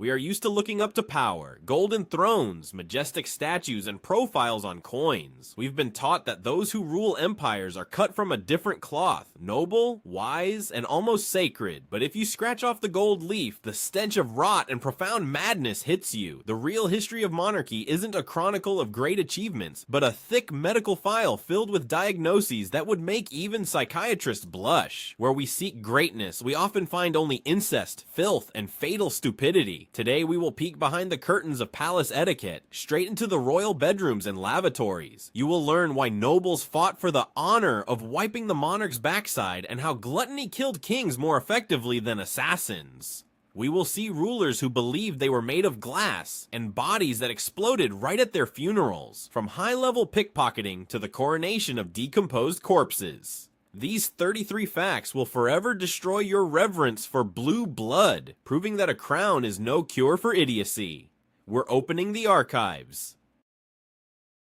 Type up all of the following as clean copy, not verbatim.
We are used to looking up to power, golden thrones, majestic statues, and profiles on coins. We've been taught that those who rule empires are cut from a different cloth, noble, wise, and almost sacred. But if you scratch off the gold leaf, the stench of rot and profound madness hits you. The real history of monarchy isn't a chronicle of great achievements, but a thick medical file filled with diagnoses that would make even psychiatrists blush. Where we seek greatness, we often find only incest, filth, and fatal stupidity. Today we will peek behind the curtains of palace etiquette, straight into the royal bedrooms and lavatories. You will learn why nobles fought for the honor of wiping the monarch's backside and how gluttony killed kings more effectively than assassins. We will see rulers who believed they were made of glass, and bodies that exploded right at their funerals, from high-level pickpocketing to the coronation of decomposed corpses. These 33 facts will forever destroy your reverence for blue blood, proving that a crown is no cure for idiocy. We're opening the archives.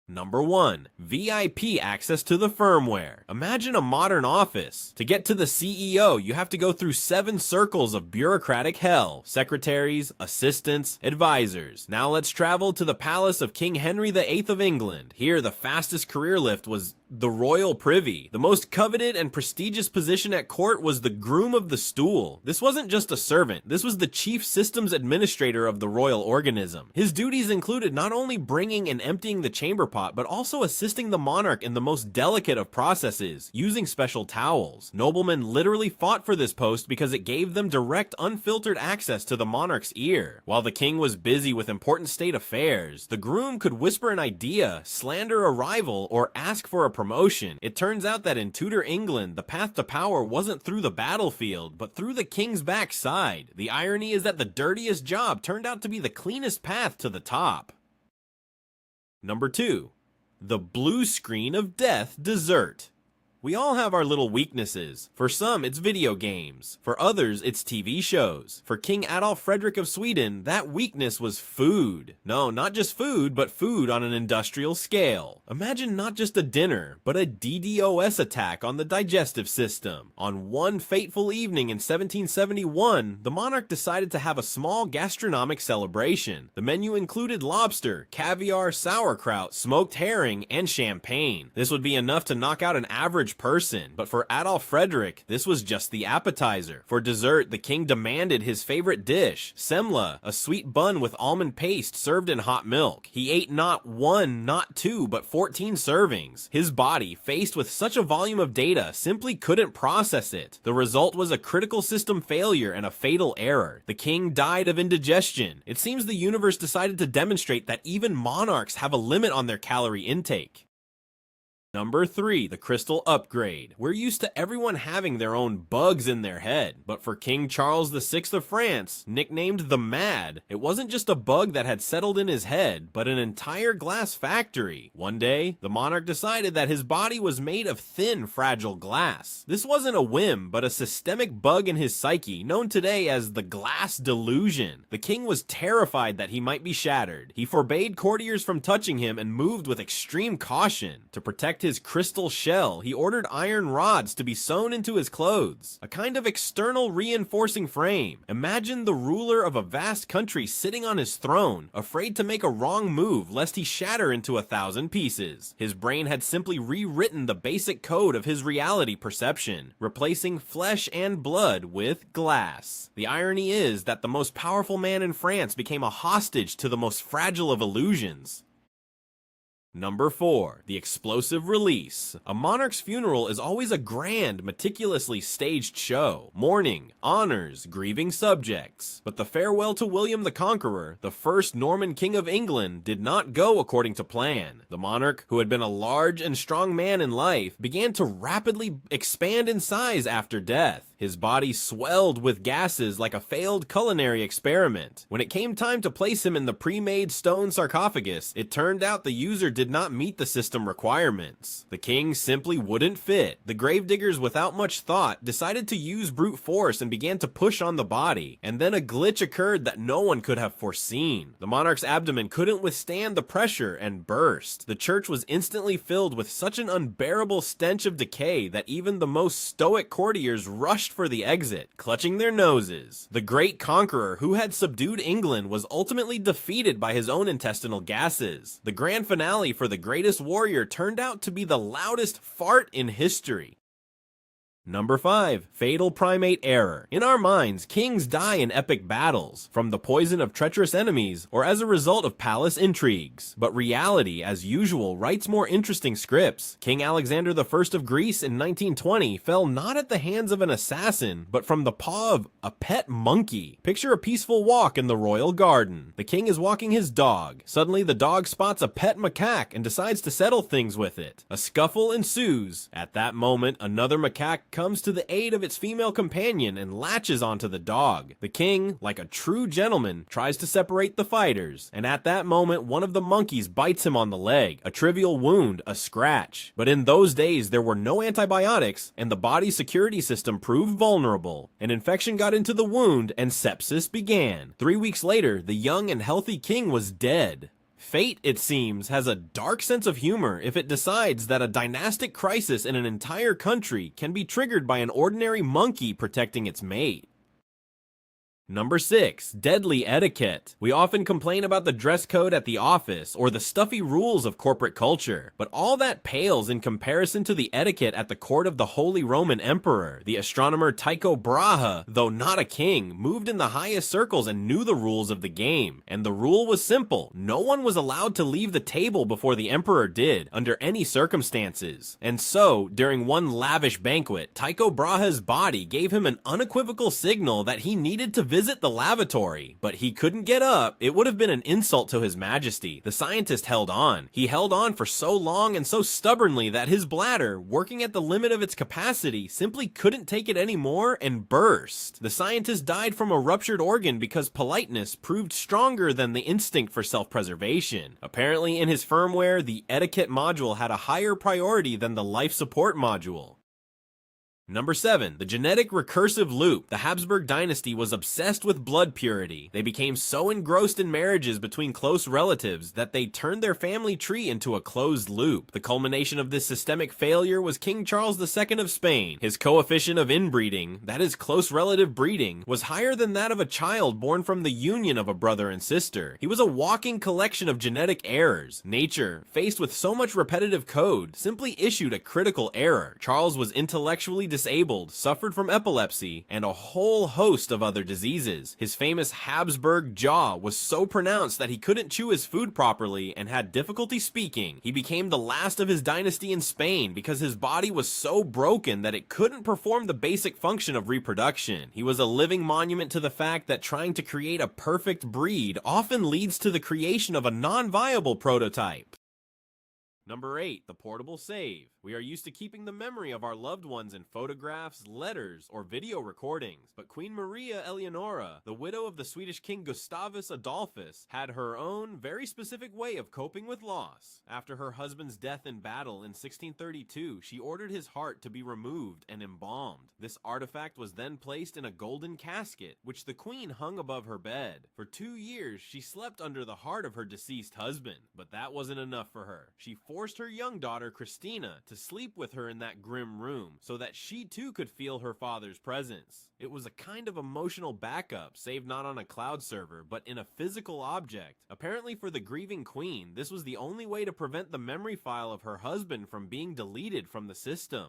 Number 1. VIP access to the firmware. Imagine a modern office. To get to the CEO, you have to go through 7 circles of bureaucratic hell. Secretaries, assistants, advisors. Now let's travel to the palace of King Henry VIII of England. Here, the fastest career lift was the royal privy. The most coveted and prestigious position at court was the groom of the stool. This wasn't just a servant, this was the chief systems administrator of the royal organism. His duties included not only bringing and emptying the chamber pot, but also assisting the monarch in the most delicate of processes, using special towels. Noblemen literally fought for this post because it gave them direct, unfiltered access to the monarch's ear. While the king was busy with important state affairs, the groom could whisper an idea, slander a rival, or ask for a promotion. It turns out that in Tudor England, the path to power wasn't through the battlefield, but through the king's backside. The irony is that the dirtiest job turned out to be the cleanest path to the top. Number 2. The blue screen of death dessert. We all have our little weaknesses. For some, it's video games. For others, it's TV shows. For King Adolf Frederick of Sweden, that weakness was food. No, not just food, but food on an industrial scale. Imagine not just a dinner, but a DDoS attack on the digestive system. On one fateful evening in 1771, the monarch decided to have a small gastronomic celebration. The menu included lobster, caviar, sauerkraut, smoked herring, and champagne. This would be enough to knock out an average person, but for Adolf Frederick, this was just the appetizer. For dessert, the king demanded his favorite dish, semla, a sweet bun with almond paste served in hot milk. He ate not 1, not 2, but 14 servings. His body, faced with such a volume of data, simply couldn't process it. The result was a critical system failure and a fatal error. The king died of indigestion. It seems the universe decided to demonstrate that even monarchs have a limit on their calorie intake. Number 3, the crystal upgrade. We're used to everyone having their own bugs in their head, but for King Charles VI of France, nicknamed the Mad, it wasn't just a bug that had settled in his head, but an entire glass factory. One day, the monarch decided that his body was made of thin, fragile glass. This wasn't a whim, but a systemic bug in his psyche, known today as the glass delusion. The king was terrified that he might be shattered. He forbade courtiers from touching him and moved with extreme caution. To protect his crystal shell, he ordered iron rods to be sewn into his clothes, a kind of external reinforcing frame. Imagine the ruler of a vast country sitting on his throne, afraid to make a wrong move lest he shatter into 1,000 pieces. His brain had simply rewritten the basic code of his reality perception, replacing flesh and blood with glass. The irony is that the most powerful man in France became a hostage to the most fragile of illusions. Number 4, the explosive release. A monarch's funeral is always a grand, meticulously staged show. Mourning, honors, grieving subjects. But the farewell to William the Conqueror, the first Norman king of England, did not go according to plan. The monarch, who had been a large and strong man in life, began to rapidly expand in size after death. His body swelled with gases like a failed culinary experiment. When it came time to place him in the pre-made stone sarcophagus, it turned out the user did not meet the system requirements. The king simply wouldn't fit. The gravediggers, without much thought, decided to use brute force and began to push on the body. And then a glitch occurred that no one could have foreseen. The monarch's abdomen couldn't withstand the pressure and burst. The church was instantly filled with such an unbearable stench of decay that even the most stoic courtiers rushed rushed for the exit, clutching their noses. The great conqueror who had subdued England was ultimately defeated by his own intestinal gases. The grand finale for the greatest warrior turned out to be the loudest fart in history. Number 5. Fatal primate error. In our minds, kings die in epic battles, from the poison of treacherous enemies, or as a result of palace intrigues. But reality, as usual, writes more interesting scripts. King Alexander I of Greece in 1920 fell not at the hands of an assassin, but from the paw of a pet monkey. Picture a peaceful walk in the royal garden. The king is walking his dog. Suddenly, the dog spots a pet macaque and decides to settle things with it. A scuffle ensues. At that moment, another macaque comes to the aid of its female companion and latches onto the dog. The king, like a true gentleman, tries to separate the fighters, and at that moment one of the monkeys bites him on the leg, a trivial wound, a scratch. But in those days there were no antibiotics, and the body's security system proved vulnerable. An infection got into the wound, and sepsis began. 3 weeks later, the young and healthy king was dead. Fate, it seems, has a dark sense of humor if it decides that a dynastic crisis in an entire country can be triggered by an ordinary monkey protecting its mate. Number 6. Deadly etiquette. We often complain about the dress code at the office or the stuffy rules of corporate culture, but all that pales in comparison to the etiquette at the court of the Holy Roman Emperor. The astronomer Tycho Brahe, though not a king, moved in the highest circles and knew the rules of the game. And the rule was simple. No one was allowed to leave the table before the emperor did, under any circumstances. And so, during one lavish banquet, Tycho Brahe's body gave him an unequivocal signal that he needed to visit the lavatory, but he couldn't get up. It would have been an insult to his majesty. The scientist held on. He held on for so long and so stubbornly that his bladder, working at the limit of its capacity, simply couldn't take it anymore and burst. The scientist died from a ruptured organ because politeness proved stronger than the instinct for self-preservation. Apparently in his firmware, the etiquette module had a higher priority than the life support module. Number 7. The genetic recursive loop. The Habsburg dynasty was obsessed with blood purity. They became so engrossed in marriages between close relatives that they turned their family tree into a closed loop. The culmination of this systemic failure was King Charles II of Spain. His coefficient of inbreeding, that is close relative breeding, was higher than that of a child born from the union of a brother and sister. He was a walking collection of genetic errors. Nature, faced with so much repetitive code, simply issued a critical error. Charles was intellectually disabled, suffered from epilepsy, and a whole host of other diseases. His famous Habsburg jaw was so pronounced that he couldn't chew his food properly and had difficulty speaking. He became the last of his dynasty in Spain because his body was so broken that it couldn't perform the basic function of reproduction. He was a living monument to the fact that trying to create a perfect breed often leads to the creation of a non-viable prototype. Number 8. The portable save. We are used to keeping the memory of our loved ones in photographs, letters, or video recordings, but Queen Maria Eleonora, the widow of the Swedish King Gustavus Adolphus, had her own very specific way of coping with loss. After her husband's death in battle in 1632, she ordered his heart to be removed and embalmed. This artifact was then placed in a golden casket, which the queen hung above her bed. For 2 years, she slept under the heart of her deceased husband, but that wasn't enough for her. She forced her young daughter Christina to sleep with her in that grim room so that she too could feel her father's presence. It was a kind of emotional backup, saved not on a cloud server, but in a physical object. Apparently for the grieving queen, this was the only way to prevent the memory file of her husband from being deleted from the system.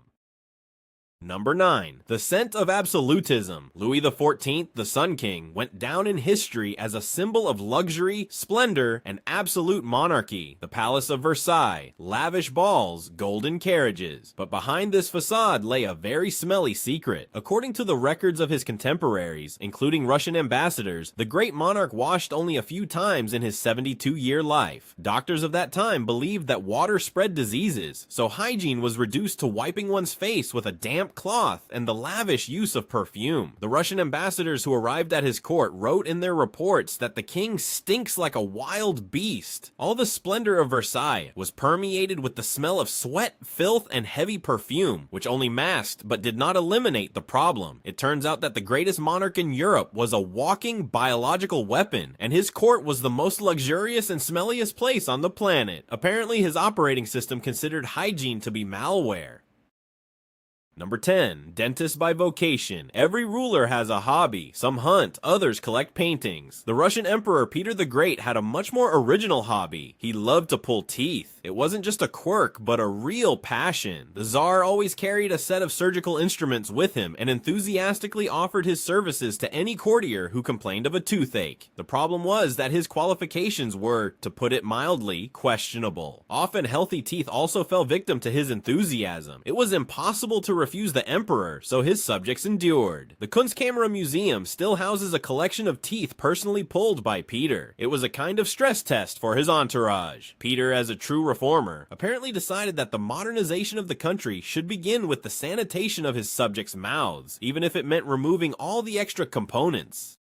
Number 9. The scent of absolutism. Louis XIV, the Sun King, went down in history as a symbol of luxury, splendor, and absolute monarchy. The Palace of Versailles, lavish balls, golden carriages. But behind this facade lay a very smelly secret. According to the records of his contemporaries, including Russian ambassadors, the great monarch washed only a few times in his 72-year life. Doctors of that time believed that water spread diseases, so hygiene was reduced to wiping one's face with a damp cloth and the lavish use of perfume. The Russian ambassadors who arrived at his court wrote in their reports that the king stinks like a wild beast. All the splendor of Versailles was permeated with the smell of sweat, filth, and heavy perfume, which only masked but did not eliminate the problem. It turns out that the greatest monarch in Europe was a walking biological weapon, and his court was the most luxurious and smelliest place on the planet. Apparently his operating system considered hygiene to be malware. Number 10. Dentist by vocation. Every ruler has a hobby. Some hunt, others collect paintings. The Russian Emperor Peter the Great had a much more original hobby. He loved to pull teeth. It wasn't just a quirk, but a real passion. The Tsar always carried a set of surgical instruments with him and enthusiastically offered his services to any courtier who complained of a toothache. The problem was that his qualifications were, to put it mildly, questionable. Often healthy teeth also fell victim to his enthusiasm. It was impossible to refuse the emperor, so his subjects endured. The Kunstkamera Museum still houses a collection of teeth personally pulled by Peter. It was a kind of stress test for his entourage. Peter, as a true reformer, apparently decided that the modernization of the country should begin with the sanitation of his subjects' mouths, even if it meant removing all the extra components.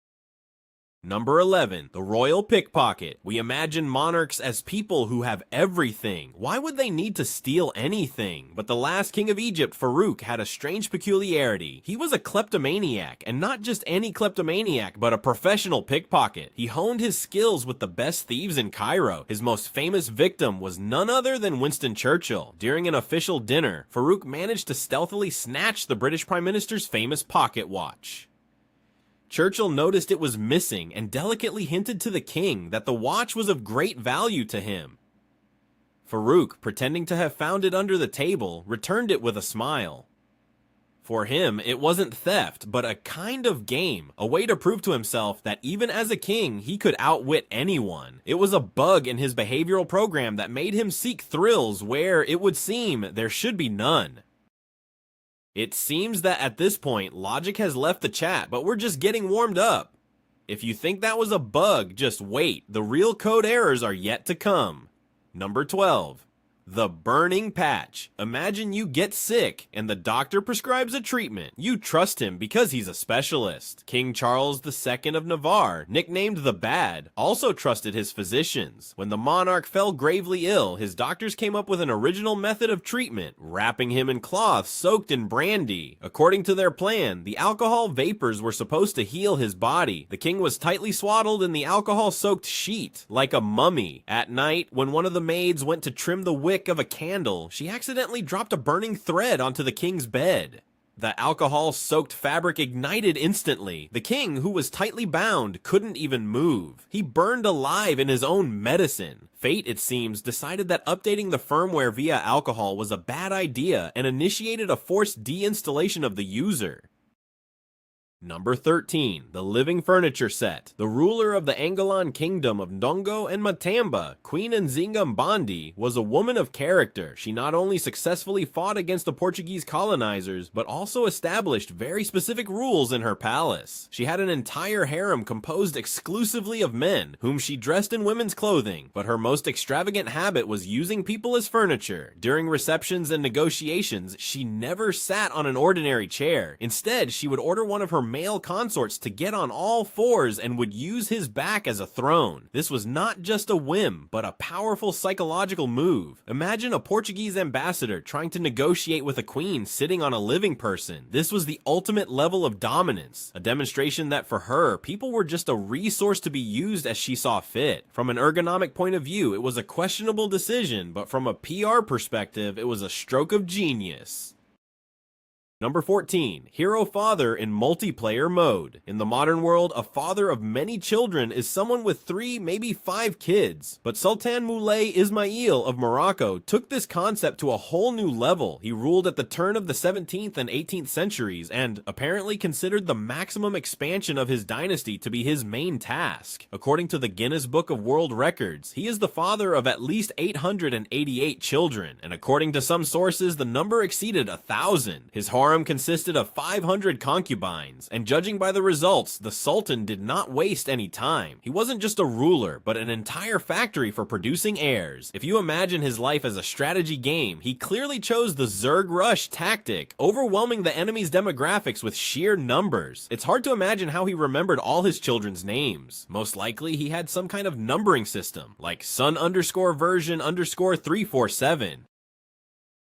Number 11. The royal pickpocket. We imagine monarchs as people who have everything. Why would they need to steal anything? But the last king of Egypt, Farouk, had a strange peculiarity. He was a kleptomaniac, and not just any kleptomaniac, but a professional pickpocket. He honed his skills with the best thieves in Cairo. His most famous victim was none other than Winston Churchill. During an official dinner, Farouk managed to stealthily snatch the British Prime Minister's famous pocket watch. Churchill noticed it was missing and delicately hinted to the king that the watch was of great value to him. Farouk, pretending to have found it under the table, returned it with a smile. For him, it wasn't theft, but a kind of game, a way to prove to himself that even as a king, he could outwit anyone. It was a bug in his behavioral program that made him seek thrills where, it would seem, there should be none. It seems that at this point, logic has left the chat, but we're just getting warmed up. If you think that was a bug, just wait. The real code errors are yet to come. Number 12. The burning patch. Imagine you get sick and the doctor prescribes a treatment. You trust him because he's a specialist. King Charles II of Navarre, nicknamed the Bad, also trusted his physicians. When the monarch fell gravely ill, his doctors came up with an original method of treatment, wrapping him in cloths soaked in brandy. According to their plan, the alcohol vapors were supposed to heal his body. The king was tightly swaddled in the alcohol-soaked sheet, like a mummy. At night, when one of the maids went to trim the wick of a candle, she accidentally dropped a burning thread onto the king's bed. The alcohol-soaked fabric ignited instantly. The king, who was tightly bound, couldn't even move. He burned alive in his own medicine. Fate, it seems, decided that updating the firmware via alcohol was a bad idea and initiated a forced deinstallation of the user. Number 13. The Living Furniture Set. The ruler of the Angolan kingdom of Ndongo and Matamba, Queen Nzinga Mbandi, was a woman of character. She not only successfully fought against the Portuguese colonizers, but also established very specific rules in her palace. She had an entire harem composed exclusively of men, whom she dressed in women's clothing, but her most extravagant habit was using people as furniture. During receptions and negotiations, she never sat on an ordinary chair. Instead, she would order one of her male consorts to get on all fours and would use his back as a throne. This was not just a whim, but a powerful psychological move. Imagine a Portuguese ambassador trying to negotiate with a queen sitting on a living person. This was the ultimate level of dominance, a demonstration that for her, people were just a resource to be used as she saw fit. From an ergonomic point of view, it was a questionable decision, but from a PR perspective, it was a stroke of genius. Number 14. Hero Father in multiplayer mode. In the modern world, a father of many children is someone with 3, maybe 5 kids. But Sultan Moulay Ismail of Morocco took this concept to a whole new level. He ruled at the turn of the 17th and 18th centuries and apparently considered the maximum expansion of his dynasty to be his main task. According to the Guinness Book of World Records, he is the father of at least 888 children, and according to some sources, the number exceeded 1,000. His harem consisted of 500 concubines, and judging by the results, the Sultan did not waste any time. He wasn't just a ruler, but an entire factory for producing heirs. If you imagine his life as a strategy game, he clearly chose the Zerg Rush tactic, overwhelming the enemy's demographics with sheer numbers. It's hard to imagine how he remembered all his children's names. Most likely, he had some kind of numbering system, like son_version_347.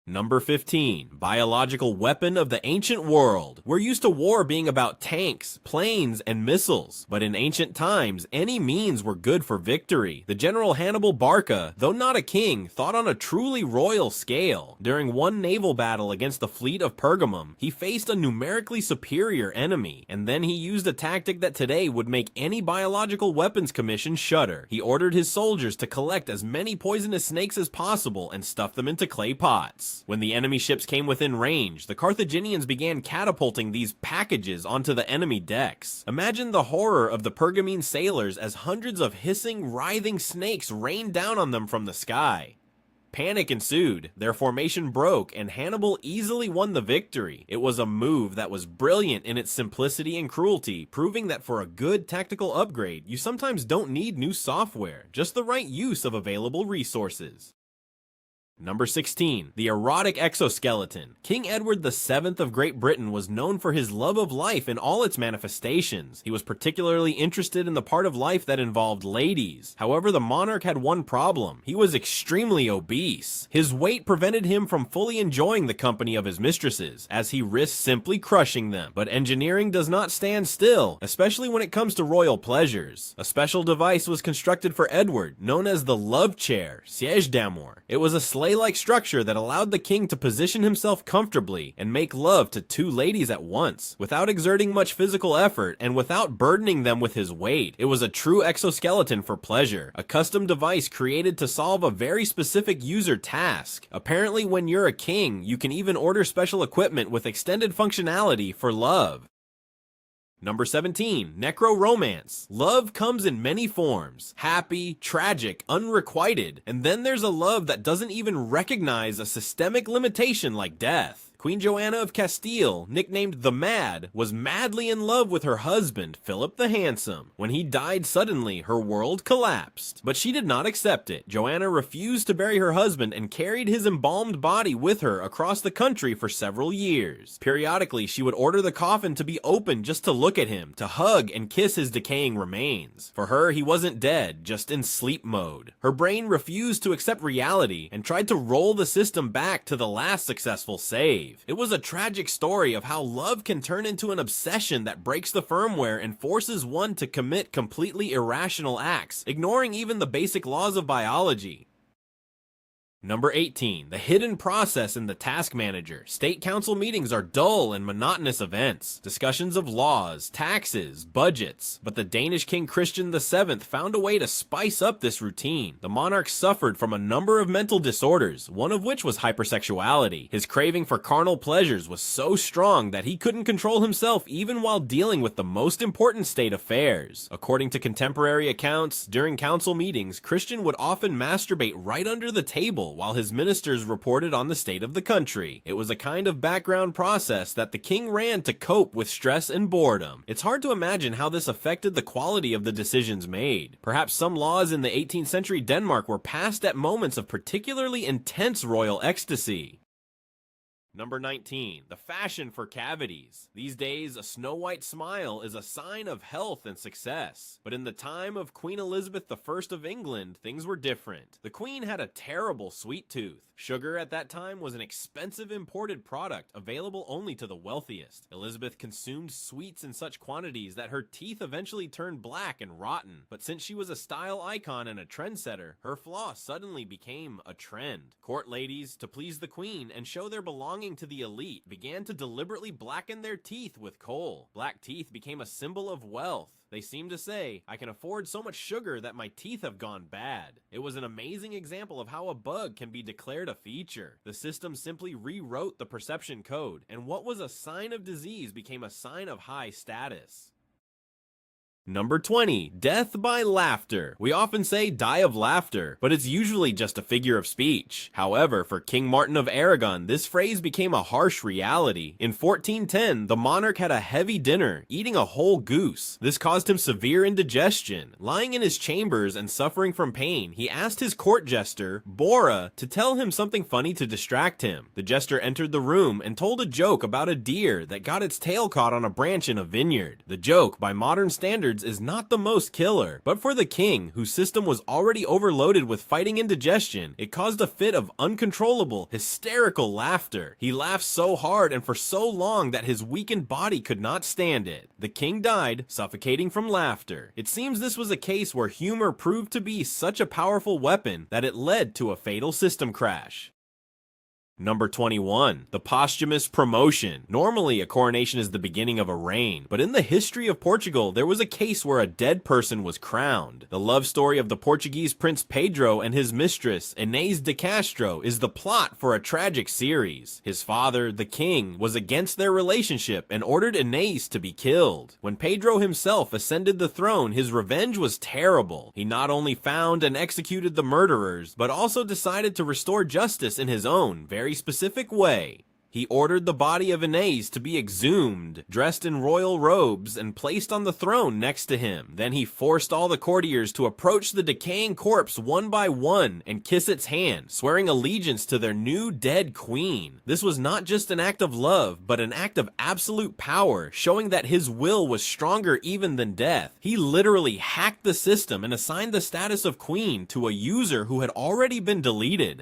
Number 15. Biological weapon of the ancient world. We're used to war being about tanks, planes, and missiles, but in ancient times, any means were good for victory. The general Hannibal Barca, though not a king, thought on a truly royal scale. During one naval battle against the fleet of Pergamum, he faced a numerically superior enemy, and then he used a tactic that today would make any biological weapons commission shudder. He ordered his soldiers to collect as many poisonous snakes as possible and stuff them into clay pots. When the enemy ships came within range, the Carthaginians began catapulting these packages onto the enemy decks. Imagine the horror of the Pergamene sailors as hundreds of hissing, writhing snakes rained down on them from the sky. Panic ensued, their formation broke, and Hannibal easily won the victory. It was a move that was brilliant in its simplicity and cruelty, proving that for a good tactical upgrade, you sometimes don't need new software, just the right use of available resources. Number 16. The erotic exoskeleton. King Edward VII of Great Britain was known for his love of life in all its manifestations. He was particularly interested in the part of life that involved ladies. However, the monarch had one problem. He was extremely obese. His weight prevented him from fully enjoying the company of his mistresses, as he risked simply crushing them. But engineering does not stand still, especially when it comes to royal pleasures. A special device was constructed for Edward, known as the love chair, siège d'amour. It was a sleigh-like structure that allowed the king to position himself comfortably and make love to two ladies at once, without exerting much physical effort and without burdening them with his weight. It was a true exoskeleton for pleasure, a custom device created to solve a very specific user task. Apparently, when you're a king, you can even order special equipment with extended functionality for love. Number 17. Necro-romance. Love comes in many forms. Happy, tragic, unrequited. And then there's a love that doesn't even recognize a systemic limitation like death. Queen Joanna of Castile, nicknamed the Mad, was madly in love with her husband, Philip the Handsome. When he died suddenly, her world collapsed. But she did not accept it. Joanna refused to bury her husband and carried his embalmed body with her across the country for several years. Periodically, she would order the coffin to be opened just to look at him, to hug and kiss his decaying remains. For her, he wasn't dead, just in sleep mode. Her brain refused to accept reality and tried to roll the system back to the last successful save. It was a tragic story of how love can turn into an obsession that breaks the firmware and forces one to commit completely irrational acts, ignoring even the basic laws of biology. Number 18. The hidden process in the task manager. State council meetings are dull and monotonous events. Discussions of laws, taxes, budgets. But the Danish king Christian VII found a way to spice up this routine. The monarch suffered from a number of mental disorders, one of which was hypersexuality. His craving for carnal pleasures was so strong that he couldn't control himself even while dealing with the most important state affairs. According to contemporary accounts, during council meetings, Christian would often masturbate right under the table while his ministers reported on the state of the country. It was a kind of background process that the king ran to cope with stress and boredom. It's hard to imagine how this affected the quality of the decisions made. Perhaps some laws in the 18th century Denmark were passed at moments of particularly intense royal ecstasy. Number 19. The fashion for cavities. These days, a snow-white smile is a sign of health and success. But in the time of Queen Elizabeth I of England, things were different. The Queen had a terrible sweet tooth. Sugar at that time was an expensive imported product available only to the wealthiest. Elizabeth consumed sweets in such quantities that her teeth eventually turned black and rotten. But since she was a style icon and a trendsetter, her floss suddenly became a trend. Court ladies, to please the Queen and show their belonging to the elite, began to deliberately blacken their teeth with coal. Black teeth became a symbol of wealth. They seemed to say, I can afford so much sugar that my teeth have gone bad. It was an amazing example of how a bug can be declared a feature. The system simply rewrote the perception code, and what was a sign of disease became a sign of high status. Number 20. Death by laughter. We often say die of laughter, but it's usually just a figure of speech. However, for King Martin of Aragon, this phrase became a harsh reality. In 1410, the monarch had a heavy dinner, eating a whole goose. This caused him severe indigestion. Lying in his chambers and suffering from pain, he asked his court jester, Bora, to tell him something funny to distract him. The jester entered the room and told a joke about a deer that got its tail caught on a branch in a vineyard. The joke, by modern standards, cards is not the most killer, but for the king, whose system was already overloaded with fighting indigestion, it caused a fit of uncontrollable, hysterical laughter. He laughed so hard and for so long that his weakened body could not stand it. The king died, suffocating from laughter. It seems this was a case where humor proved to be such a powerful weapon that it led to a fatal system crash. Number 21. The posthumous promotion. Normally, a coronation is the beginning of a reign, but in the history of Portugal, there was a case where a dead person was crowned. The love story of the Portuguese Prince Pedro and his mistress, Inês de Castro, is the plot for a tragic series. His father, the king, was against their relationship and ordered Inês to be killed. When Pedro himself ascended the throne, his revenge was terrible. He not only found and executed the murderers, but also decided to restore justice in his own, very specific way. He ordered the body of Inês to be exhumed, dressed in royal robes, and placed on the throne next to him. Then he forced all the courtiers to approach the decaying corpse one by one and kiss its hand, swearing allegiance to their new dead queen. This was not just an act of love, but an act of absolute power, showing that his will was stronger even than death. He literally hacked the system and assigned the status of queen to a user who had already been deleted.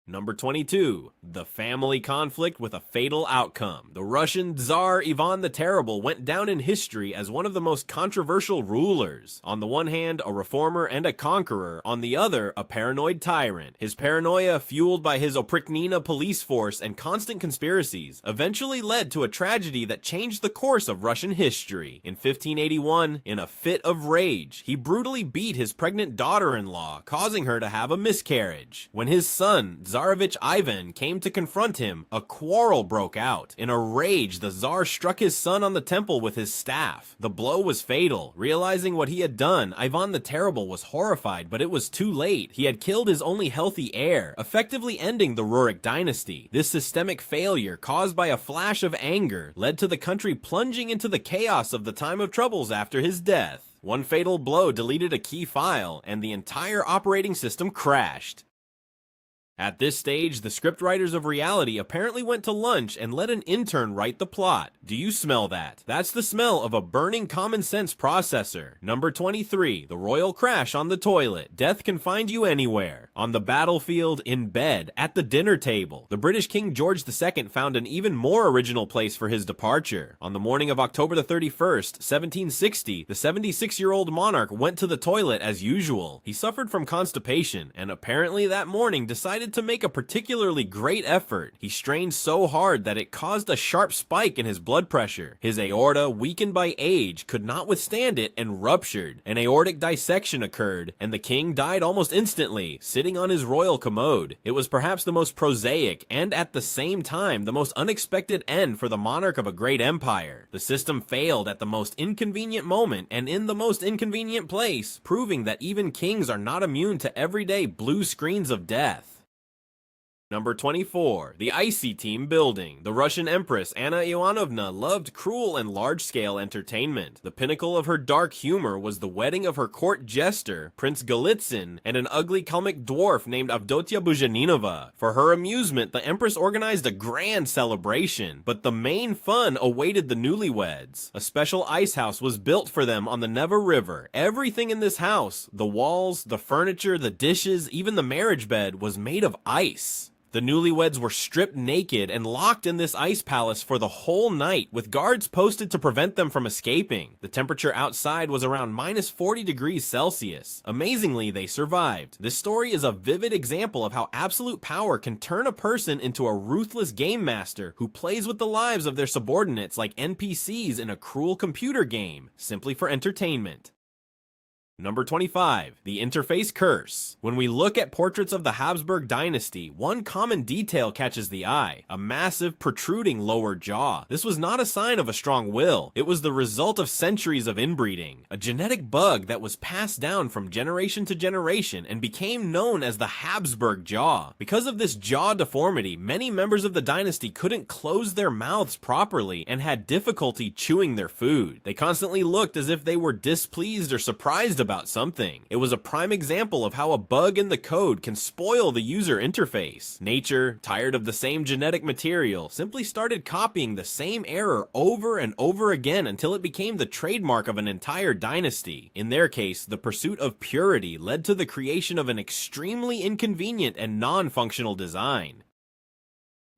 Number 22. The family conflict with a fatal outcome. The Russian Tsar Ivan the Terrible went down in history as one of the most controversial rulers. On the one hand, a reformer and a conqueror. On the other, a paranoid tyrant. His paranoia, fueled by his Oprichnina police force and constant conspiracies, eventually led to a tragedy that changed the course of Russian history. In 1581, in a fit of rage, he brutally beat his pregnant daughter-in-law, causing her to have a miscarriage. When his son, Tsarevich Ivan, came to confront him, a quarrel broke out. In a rage, the Tsar struck his son on the temple with his staff. The blow was fatal. Realizing what he had done, Ivan the Terrible was horrified, but it was too late. He had killed his only healthy heir, effectively ending the Rurik dynasty. This systemic failure, caused by a flash of anger, led to the country plunging into the chaos of the time of troubles after his death. One fatal blow deleted a key file, and the entire operating system crashed. At this stage, the scriptwriters of reality apparently went to lunch and let an intern write the plot. Do you smell that? That's the smell of a burning common sense processor. Number 23. The royal crash on the toilet. Death can find you anywhere. On the battlefield, in bed, at the dinner table. The British King George II found an even more original place for his departure. On the morning of October the 31st, 1760, the 76-year-old monarch went to the toilet as usual. He suffered from constipation, and apparently that morning decided to make a particularly great effort. He strained so hard that it caused a sharp spike in his blood pressure. His aorta, weakened by age, could not withstand it and ruptured. An aortic dissection occurred, and the king died almost instantly, sitting on his royal commode. It was perhaps the most prosaic and at the same time the most unexpected end for the monarch of a great empire. The system failed at the most inconvenient moment and in the most inconvenient place, proving that even kings are not immune to everyday blue screens of death. Number 24. The Icy Team building. The Russian Empress Anna Ivanovna loved cruel and large-scale entertainment. The pinnacle of her dark humor was the wedding of her court jester, Prince Golitsyn, and an ugly Kalmyk dwarf named Avdotia Bujaninova. For her amusement, the Empress organized a grand celebration, but the main fun awaited the newlyweds. A special ice house was built for them on the Neva River. Everything in this house, the walls, the furniture, the dishes, even the marriage bed, was made of ice. The newlyweds were stripped naked and locked in this ice palace for the whole night, with guards posted to prevent them from escaping. The temperature outside was around minus 40 degrees Celsius. Amazingly, they survived. This story is a vivid example of how absolute power can turn a person into a ruthless game master who plays with the lives of their subordinates like NPCs in a cruel computer game, simply for entertainment. Number 25. The Interface Curse. When we look at portraits of the Habsburg dynasty, one common detail catches the eye: a massive, protruding lower jaw. This was not a sign of a strong will. It was the result of centuries of inbreeding, a genetic bug that was passed down from generation to generation and became known as the Habsburg jaw. Because of this jaw deformity, many members of the dynasty couldn't close their mouths properly and had difficulty chewing their food. They constantly looked as if they were displeased or surprised about something. It was a prime example of how a bug in the code can spoil the user interface. Nature, tired of the same genetic material, simply started copying the same error over and over again until it became the trademark of an entire dynasty. In their case, the pursuit of purity led to the creation of an extremely inconvenient and non-functional design.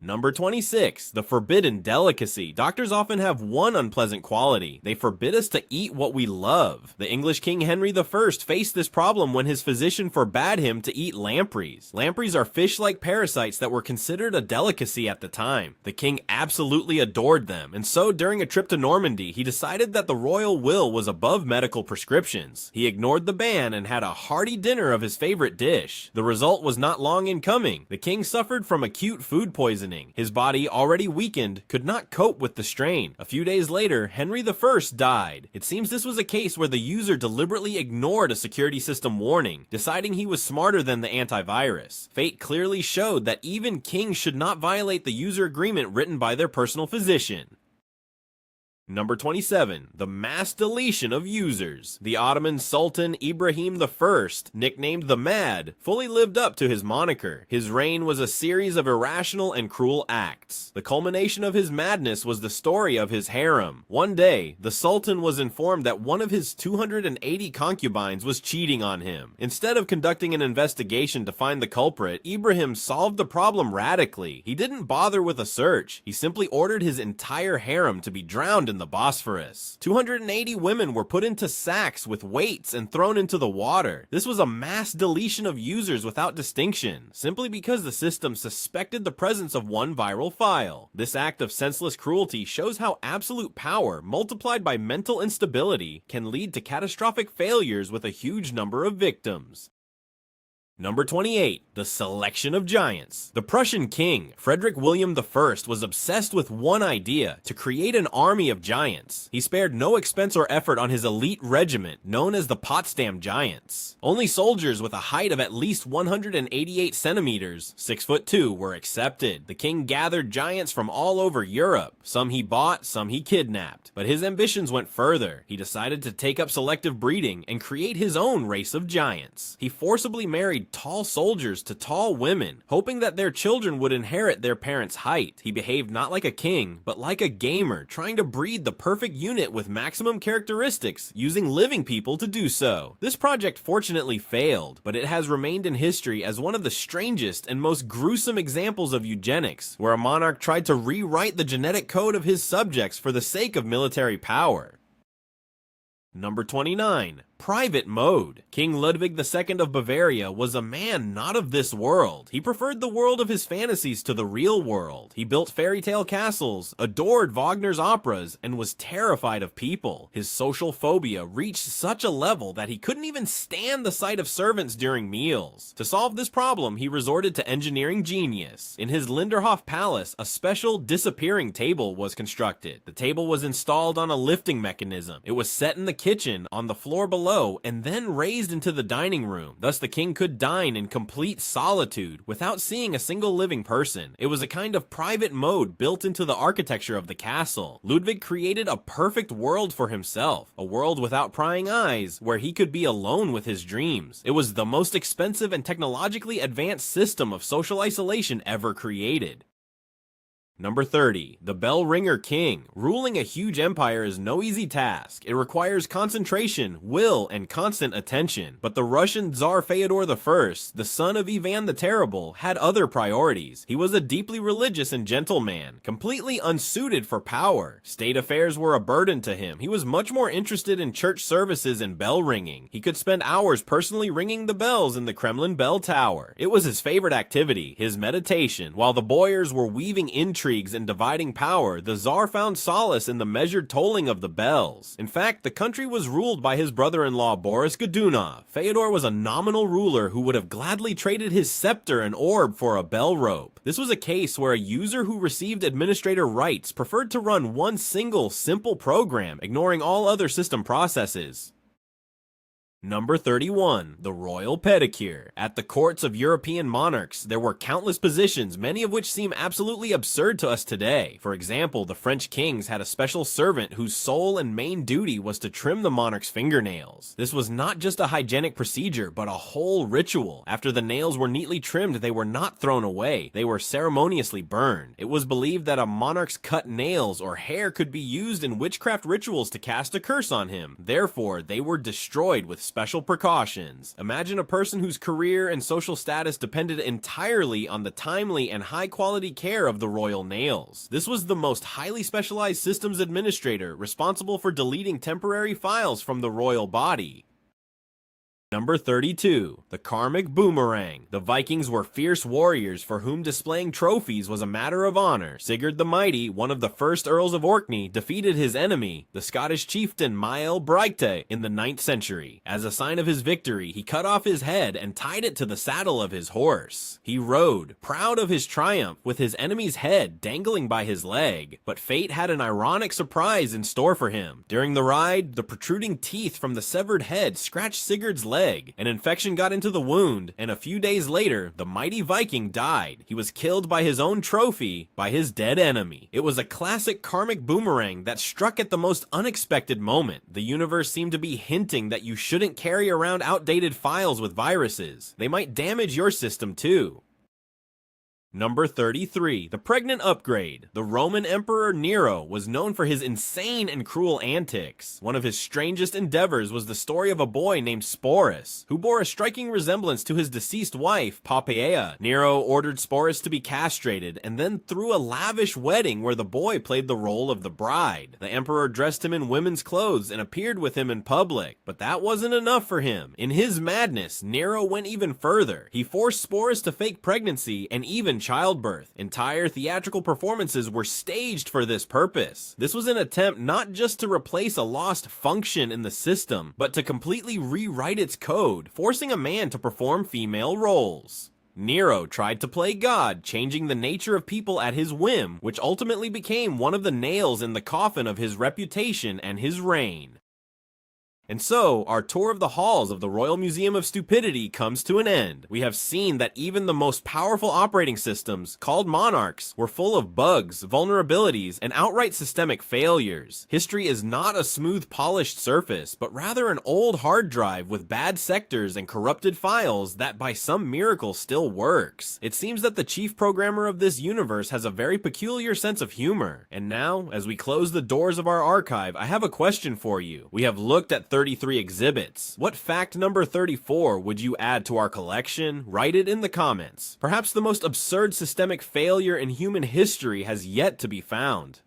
Number 26, the forbidden delicacy. Doctors often have one unpleasant quality. They forbid us to eat what we love. The English King Henry I faced this problem when his physician forbade him to eat lampreys. Lampreys are fish-like parasites that were considered a delicacy at the time. The king absolutely adored them, and so during a trip to Normandy, he decided that the royal will was above medical prescriptions. He ignored the ban and had a hearty dinner of his favorite dish. The result was not long in coming. The king suffered from acute food poisoning. His body, already weakened, could not cope with the strain. A few days later, Henry I died. It seems this was a case where the user deliberately ignored a security system warning, deciding he was smarter than the antivirus. Fate clearly showed that even kings should not violate the user agreement written by their personal physician. Number 27, the mass deletion of users. The Ottoman Sultan Ibrahim I, nicknamed the Mad, fully lived up to his moniker. His reign was a series of irrational and cruel acts. The culmination of his madness was the story of his harem. One day, the Sultan was informed that one of his 280 concubines was cheating on him. Instead of conducting an investigation to find the culprit, Ibrahim solved the problem radically. He didn't bother with a search. He simply ordered his entire harem to be drowned in the Bosphorus. 280 women were put into sacks with weights and thrown into the water. This was a mass deletion of users without distinction, simply because the system suspected the presence of one viral file. This act of senseless cruelty shows how absolute power, multiplied by mental instability, can lead to catastrophic failures with a huge number of victims. Number 28, the selection of giants. The Prussian king, Frederick William I, was obsessed with one idea: to create an army of giants. He spared no expense or effort on his elite regiment, known as the Potsdam Giants. Only soldiers with a height of at least 188 centimeters, 6'2", were accepted. The king gathered giants from all over Europe. Some he bought, some he kidnapped. But his ambitions went further. He decided to take up selective breeding and create his own race of giants. He forcibly married tall soldiers to tall women, hoping that their children would inherit their parents' height. He behaved not like a king, but like a gamer, trying to breed the perfect unit with maximum characteristics, using living people to do so. This project fortunately failed, but it has remained in history as one of the strangest and most gruesome examples of eugenics, where a monarch tried to rewrite the genetic code of his subjects for the sake of military power. Number 29, private mode. King Ludwig II of Bavaria was a man not of this world. He preferred the world of his fantasies to the real world. He built fairy tale castles, adored Wagner's operas, and was terrified of people. His social phobia reached such a level that he couldn't even stand the sight of servants during meals. To solve this problem, he resorted to engineering genius. In his Linderhof Palace, a special disappearing table was constructed. The table was installed on a lifting mechanism. It was set in the kitchen on the floor below and then raised into the dining room. Thus the king could dine in complete solitude without seeing a single living person. It was a kind of private mode built into the architecture of the castle. Ludwig created a perfect world for himself, a world without prying eyes, where he could be alone with his dreams. It was the most expensive and technologically advanced system of social isolation ever created. Number 30, the Bell Ringer King. Ruling a huge empire is no easy task. It requires concentration, will, and constant attention. But the Russian Tsar Fyodor I, the son of Ivan the Terrible, had other priorities. He was a deeply religious and gentle man, completely unsuited for power. State affairs were a burden to him. He was much more interested in church services and bell ringing. He could spend hours personally ringing the bells in the Kremlin bell tower. It was his favorite activity, his meditation. While the boyars were weaving intrigues and dividing power, the Tsar found solace in the measured tolling of the bells. In fact, the country was ruled by his brother-in-law Boris Godunov. Fyodor was a nominal ruler who would have gladly traded his scepter and orb for a bell rope. This was a case where a user who received administrator rights preferred to run one single, simple program, ignoring all other system processes. Number 31. The royal pedicure. At the courts of European monarchs, there were countless positions, many of which seem absolutely absurd to us today. For example, the French kings had a special servant whose sole and main duty was to trim the monarch's fingernails. This was not just a hygienic procedure, but a whole ritual. After the nails were neatly trimmed, they were not thrown away. They were ceremoniously burned. It was believed that a monarch's cut nails or hair could be used in witchcraft rituals to cast a curse on him. Therefore, they were destroyed with special precautions. Imagine a person whose career and social status depended entirely on the timely and high-quality care of the royal nails. This was the most highly specialized systems administrator responsible for deleting temporary files from the royal body. Number 32. The karmic boomerang. The Vikings were fierce warriors for whom displaying trophies was a matter of honor. Sigurd the Mighty, one of the first earls of Orkney, defeated his enemy, the Scottish chieftain Mael Brigte, in the 9th century. As a sign of his victory, he cut off his head and tied it to the saddle of his horse. He rode, proud of his triumph, with his enemy's head dangling by his leg. But fate had an ironic surprise in store for him. During the ride, the protruding teeth from the severed head scratched Sigurd's leg. An infection got into the wound, and a few days later, the mighty Viking died. He was killed by his own trophy, by his dead enemy. It was a classic karmic boomerang that struck at the most unexpected moment. The universe seemed to be hinting that you shouldn't carry around outdated files with viruses. They might damage your system too. Number 33. The pregnant upgrade. The Roman Emperor Nero was known for his insane and cruel antics. One of his strangest endeavors was the story of a boy named Sporus, who bore a striking resemblance to his deceased wife, Poppaea. Nero ordered Sporus to be castrated, and then threw a lavish wedding where the boy played the role of the bride. The emperor dressed him in women's clothes and appeared with him in public. But that wasn't enough for him. In his madness, Nero went even further. He forced Sporus to fake pregnancy and even childbirth. Entire theatrical performances were staged for this purpose. This was an attempt not just to replace a lost function in the system, but to completely rewrite its code, forcing a man to perform female roles. Nero tried to play God, changing the nature of people at his whim, which ultimately became one of the nails in the coffin of his reputation and his reign. And so, our tour of the halls of the Royal Museum of Stupidity comes to an end. We have seen that even the most powerful operating systems, called monarchs, were full of bugs, vulnerabilities, and outright systemic failures. History is not a smooth, polished surface, but rather an old hard drive with bad sectors and corrupted files that by some miracle still works. It seems that the chief programmer of this universe has a very peculiar sense of humor. And now, as we close the doors of our archive, I have a question for you. We have looked at 33 exhibits. What fact number 34 would you add to our collection? Write it in the comments. Perhaps the most absurd systemic failure in human history has yet to be found.